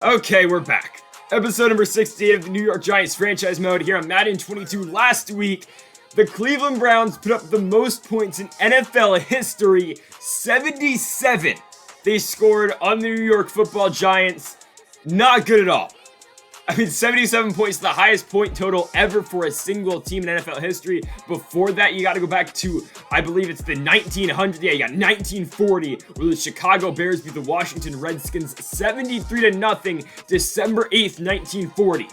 Okay, we're back. Episode number 68 of the New York Giants franchise mode here on Madden 22. Last week, the Cleveland Browns put up the most points in NFL history, 77. They scored on the New York Football Giants. Not good at all. 77 points, the highest point total ever for a single team in NFL history. Before that, you got to go back to, I believe it's the 1900. Yeah, you got 1940, where the Chicago Bears beat the Washington Redskins 73-0, December 8th, 1940.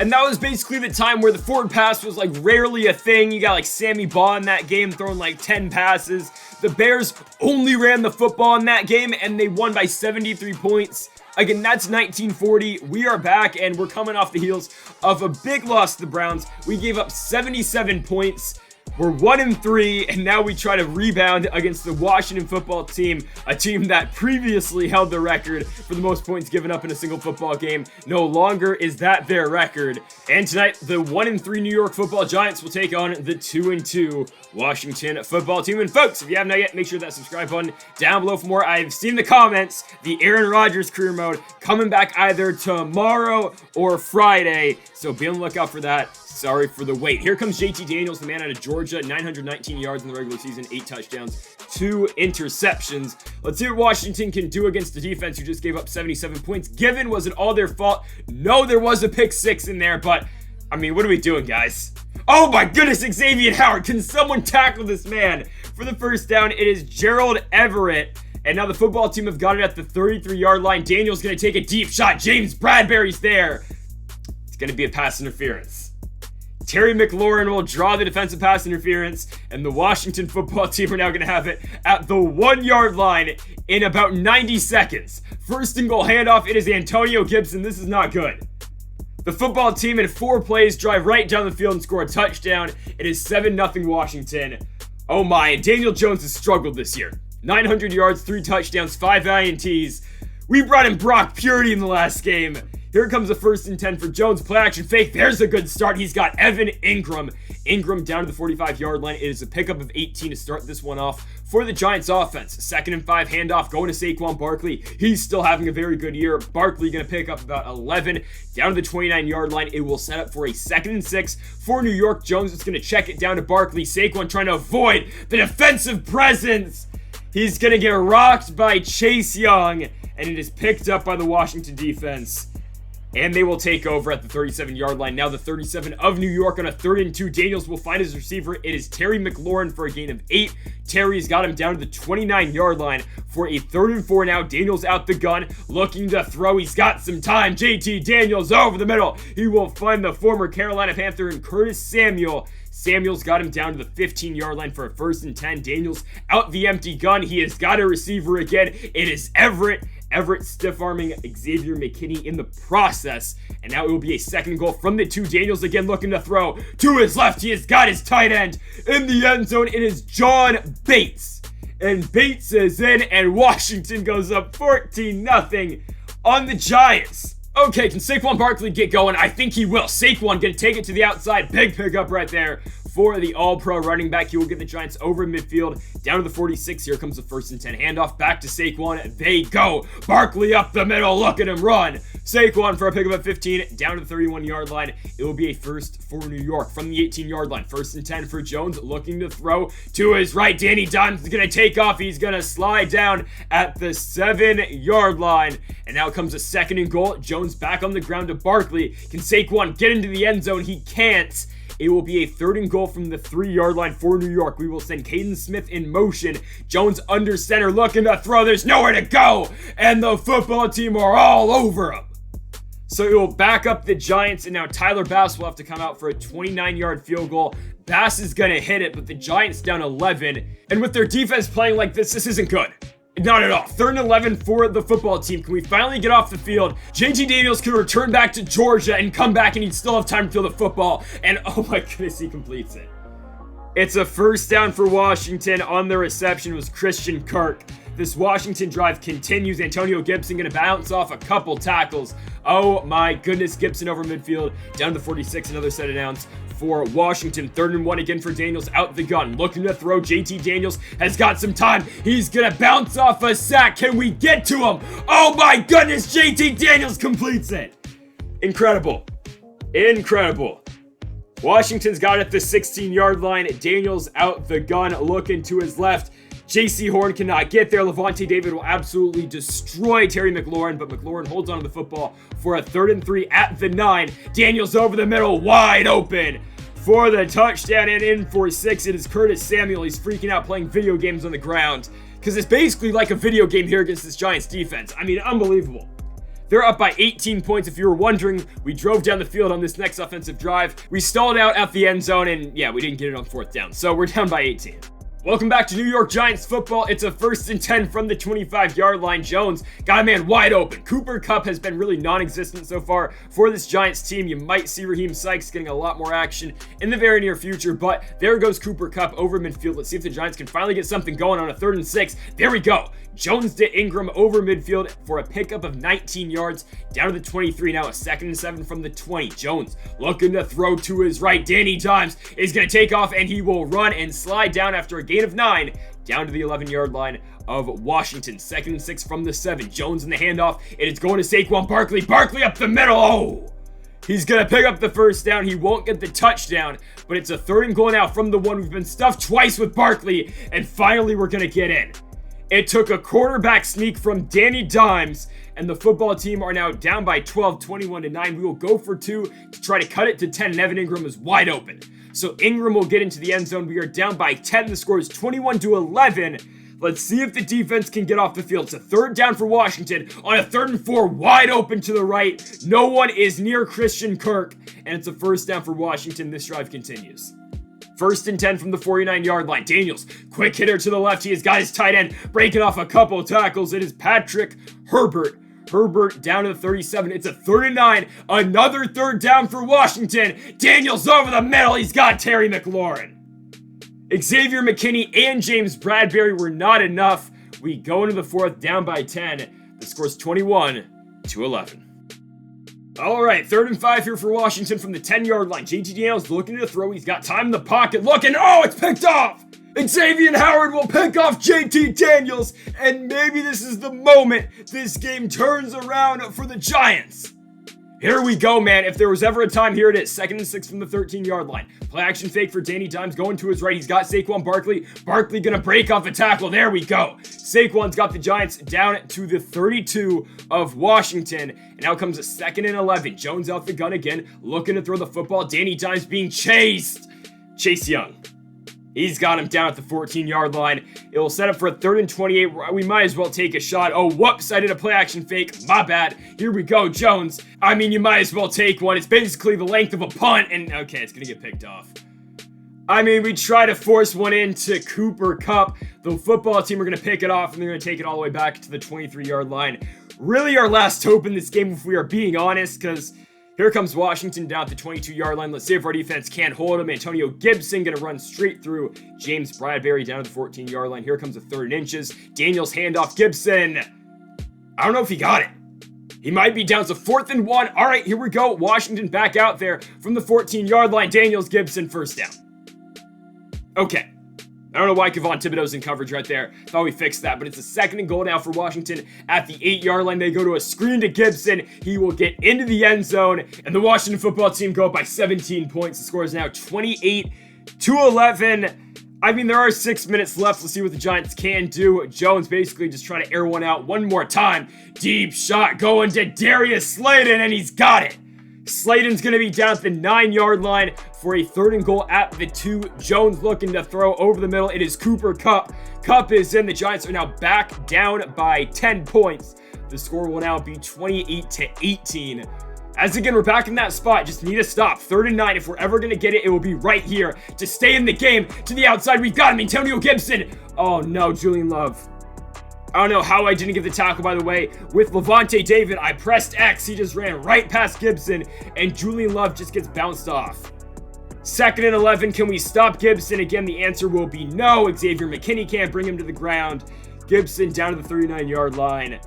And that was basically the time where the forward pass was like rarely a thing. You got like Sammy Baugh in that game throwing like 10 passes. The Bears only ran the football in that game and they won by 73 points. Again, that's 1940. We are back and we're coming off the heels of a big loss to the Browns. We gave up 77 points. We're 1-3, and now we try to rebound against the Washington football team, a team that previously held the record for the most points given up in a single football game. No longer is that their record. And tonight, the 1-3 New York Football Giants will take on the 2-2 Washington football team. And folks, if you haven't yet, make sure that subscribe button down below for more. I've seen the comments, the Aaron Rodgers career mode coming back either tomorrow or Friday, so be on the lookout for that. Sorry for the wait. Here comes JT Daniels, the man out of Georgia. 919 yards in the regular season, 8 touchdowns, 2 interceptions. Let's see what Washington can do against the defense who just gave up 77 points. Given, was it all their fault? No, there was a pick 6 in there, but, what are we doing, guys? Oh my goodness, Xavier Howard. Can someone tackle this man? For the first down, it is Gerald Everett. And now the football team have got it at the 33-yard line. Daniels going to take a deep shot. James Bradbury's there. It's going to be a pass interference. Terry McLaurin will draw the defensive pass interference, and the Washington football team are now going to have it at the 1-yard line in about 90 seconds. First and goal handoff, it is Antonio Gibson. This is not good. The football team in 4 plays drive right down the field and score a touchdown. It is 7-0 Washington. Oh my, and Daniel Jones has struggled this year. 900 yards, 3 touchdowns, 5 INTs. We brought in Brock Purdy in the last game. Here comes a 1st and 10 for Jones. Play action fake. There's a good start. He's got Evan Ingram. Ingram down to the 45-yard line. It is a pickup of 18 to start this one off for the Giants offense. 2nd and 5 handoff going to Saquon Barkley. He's still having a very good year. Barkley going to pick up about 11 down to the 29-yard line. It will set up for a 2nd and 6 for New York. Jones is going to check it down to Barkley. Saquon trying to avoid the defensive presence. He's going to get rocked by Chase Young, and it is picked up by the Washington defense. And they will take over at the 37-yard line. Now the 37 of New York on a 3rd and 2. Daniels will find his receiver. It is Terry McLaurin for a gain of 8. Terry's got him down to the 29-yard line for a 3rd and 4 now. Daniels out the gun, looking to throw. He's got some time. JT Daniels over the middle. He will find the former Carolina Panther and Curtis Samuel. Samuel's got him down to the 15-yard line for a 1st and 10. Daniels out the empty gun. He has got a receiver again. It is Everett. Everett stiff-arming Xavier McKinney in the process. And now it will be a 2nd goal from the 2. Daniels again looking to throw. To his left, he has got his tight end in the end zone. It is John Bates. And Bates is in, and Washington goes up 14-0 on the Giants. Okay, can Saquon Barkley get going? I think he will. Saquon gonna take it to the outside. Big pickup right there for the all-pro running back. He will get the Giants over midfield down to the 46. Here comes the 1st and 10 handoff back to Saquon. They go. Barkley up the middle. Look at him run. Saquon for a pickup at 15 down to the 31-yard line. It will be a 1st for New York from the 18-yard line. 1st and 10 for Jones looking to throw to his right. Danny Dimes is going to take off. He's going to slide down at the 7-yard line. And now comes a 2nd and goal. Jones back on the ground to Barkley. Can Saquon get into the end zone? He can't. It will be a 3rd and goal from the 3-yard line for New York. We will send Caden Smith in motion. Jones under center looking to throw. There's nowhere to go. And the football team are all over him. So it will back up the Giants, and now Tyler Bass will have to come out for a 29-yard field goal. Bass is going to hit it, but the Giants down 11. And with their defense playing like this isn't good. Not at all. 3rd and 11 for the football team. Can we finally get off the field? JT Daniels can return back to Georgia and come back, and he'd still have time to throw the football. And oh my goodness, he completes it. It's a 1st down for Washington. On the reception was Christian Kirk. This Washington drive continues. Antonio Gibson going to bounce off a couple tackles. Oh my goodness, Gibson over midfield, down to the 46, another set of downs for Washington. 3rd and 1 again for Daniels, out the gun, looking to throw. JT Daniels has got some time. He's going to bounce off a sack. Can we get to him? Oh my goodness, JT Daniels completes it. Incredible. Incredible. Washington's got it at the 16-yard line. Daniels out the gun, looking to his left. JC Horn cannot get there. Levante David will absolutely destroy Terry McLaurin, but McLaurin holds on to the football for a 3rd and 3 at the 9. Daniels over the middle, wide open for the touchdown and in for 6. It is Curtis Samuel. He's freaking out playing video games on the ground because it's basically like a video game here against this Giants defense. I mean, unbelievable. They're up by 18 points. If you were wondering, we drove down the field on this next offensive drive. We stalled out at the end zone, and yeah, we didn't get it on 4th down. So we're down by 18. Welcome back to New York Giants football. It's a 1st and 10 from the 25-yard line. Jones got a man wide open. Cooper Kupp has been really non-existent so far for this Giants team. You might see Raheem Sykes getting a lot more action in the very near future, but there goes Cooper Kupp over midfield. Let's see if the Giants can finally get something going on a 3rd and 6. There we go. Jones to Ingram over midfield for a pickup of 19 yards down to the 23. Now a 2nd and 7 from the 20. Jones looking to throw to his right. Danny Dimes is going to take off, and he will run and slide down after a gain of 9 down to the 11-yard line of Washington. 2nd and 6 from the 7. Jones in the handoff. It is going to Saquon Barkley. Barkley up the middle. Oh! He's going to pick up the 1st down. He won't get the touchdown, but it's a 3rd and goal now from the 1. We've been stuffed twice with Barkley, and finally we're going to get in. It took a quarterback sneak from Danny Dimes, and the football team are now down by 12, 21-9. We will go for 2 to try to cut it to 10, and Evan Ingram is wide open. So Ingram will get into the end zone. We are down by 10. The score is 21-11. Let's see if the defense can get off the field. It's a 3rd down for Washington on a 3rd and 4, wide open to the right. No one is near Christian Kirk, and it's a 1st down for Washington. This drive continues. 1st and 10 from the 49-yard line. Daniels, quick hitter to the left. He has got his tight end breaking off a couple of tackles. It is Patrick Herbert. Herbert down to the 37. It's a 3rd and 9. Another 3rd down for Washington. Daniels over the middle. He's got Terry McLaurin. Xavier McKinney and James Bradbury were not enough. We go into the 4th, down by 10. The score's 21-11. All right, 3rd and 5 here for Washington from the 10-yard line. JT Daniels looking to throw. He's got time in the pocket. Looking. Oh, it's picked off. Xavier Howard will pick off JT Daniels, and maybe this is the moment this game turns around for the Giants. Here we go, man. If there was ever a time, here it is. 2nd and 6 from the 13-yard line. Play action fake for Danny Dimes going to his right. He's got Saquon Barkley. Barkley gonna break off a tackle. There we go. Saquon's got the Giants down to the 32 of Washington. And now comes a 2nd and 11. Jones out the gun again, looking to throw the football. Danny Dimes being chased. Chase Young. He's got him down at the 14-yard line. It will set up for a 3rd and 28. We might as well take a shot. Oh, whoops, I did a play action fake. My bad. Here we go, Jones. I mean, you might as well take one. It's basically the length of a punt, and okay, it's going to get picked off. I mean, we try to force one into Cooper Kupp. The football team are going to pick it off, and they're going to take it all the way back to the 23-yard line. Really our last hope in this game, if we are being honest, because here comes Washington down at the 22-yard line. Let's see if our defense can't hold him. Antonio Gibson going to run straight through James Bradbury down to the 14-yard line. Here comes a 3rd and inches. Daniels handoff. Gibson. I don't know if he got it. He might be down. So 4th and 1. All right, here we go. Washington back out there from the 14-yard line. Daniels, Gibson, 1st down. Okay. I don't know why Kevon Thibodeau's in coverage right there. Thought we fixed that, but it's a 2nd and goal now for Washington at the 8-yard line. They go to a screen to Gibson. He will get into the end zone, and the Washington football team go up by 17 points. The score is now 28-11. I mean, there are 6 minutes left. Let's see what the Giants can do. Jones basically just trying to air one out one more time. Deep shot going to Darius Slayton, and he's got it. Slayton's going to be down at the 9-yard line for a 3rd and goal at the 2. Jones looking to throw over the middle. It is Cooper Kupp. Kupp is in. The Giants are now back down by 10 points. The score will now be 28-18. As again, we're back in that spot. Just need a stop. 3rd and 9. If we're ever going to get it, it will be right here to stay in the game. To the outside, we've got him. Antonio Gibson. Oh, no, Julian Love. I don't know how I didn't get the tackle, by the way. With Levante David, I pressed X. He just ran right past Gibson, and Julian Love just gets bounced off. 2nd and 11. Can we stop Gibson? Again, the answer will be no. Xavier McKinney can't bring him to the ground. Gibson down to the 39-yard line.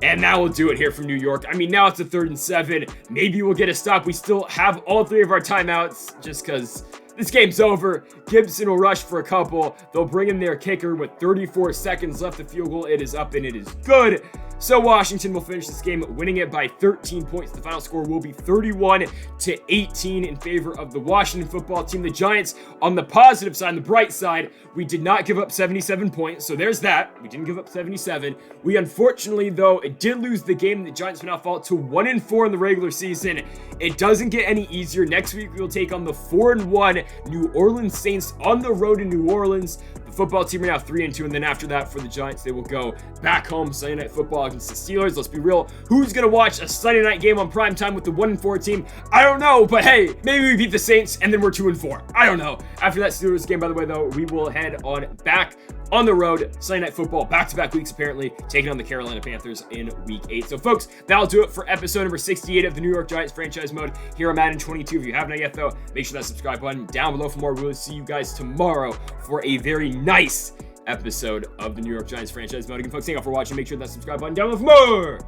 And that will do it here from New York. I mean, now it's a 3rd and 7. Maybe we'll get a stop. We still have all 3 of our timeouts just because this game's over. Gibson will rush for a couple. They'll bring in their kicker with 34 seconds left. The field goal, it is up and it is good. So Washington will finish this game winning it by 13 points. The final score will be 31-18 in favor of the Washington football team. The Giants, on the positive side, on the bright side, we did not give up 77 points. So there's that. We didn't give up 77. We unfortunately, though, did lose the game. The Giants will now fall to 1-4 in the regular season. It doesn't get any easier. Next week, we will take on the 4-1 New Orleans Saints on the road in New Orleans. Football team are now 3-2, and then after that for the Giants, they will go back home Sunday Night Football against the Steelers. Let's be real, who's gonna watch a Sunday night game on primetime with the 1-4 team? I don't know, but hey, maybe we beat the Saints and then we're 2-4. I don't know. After that Steelers game, by the way, though, we will head on back on the road, Sunday Night Football, back-to-back weeks apparently, taking on the Carolina Panthers in Week 8. So folks, that'll do it for episode number 68 of the New York Giants franchise mode here on Madden 22. If you haven't yet, though, make sure that subscribe button down below for more. We'll see you guys tomorrow for a very nice episode of the New York Giants franchise mode. Again, folks, thank you all for watching. Make sure that subscribe button down below for more.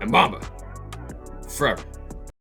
And Mamba, forever.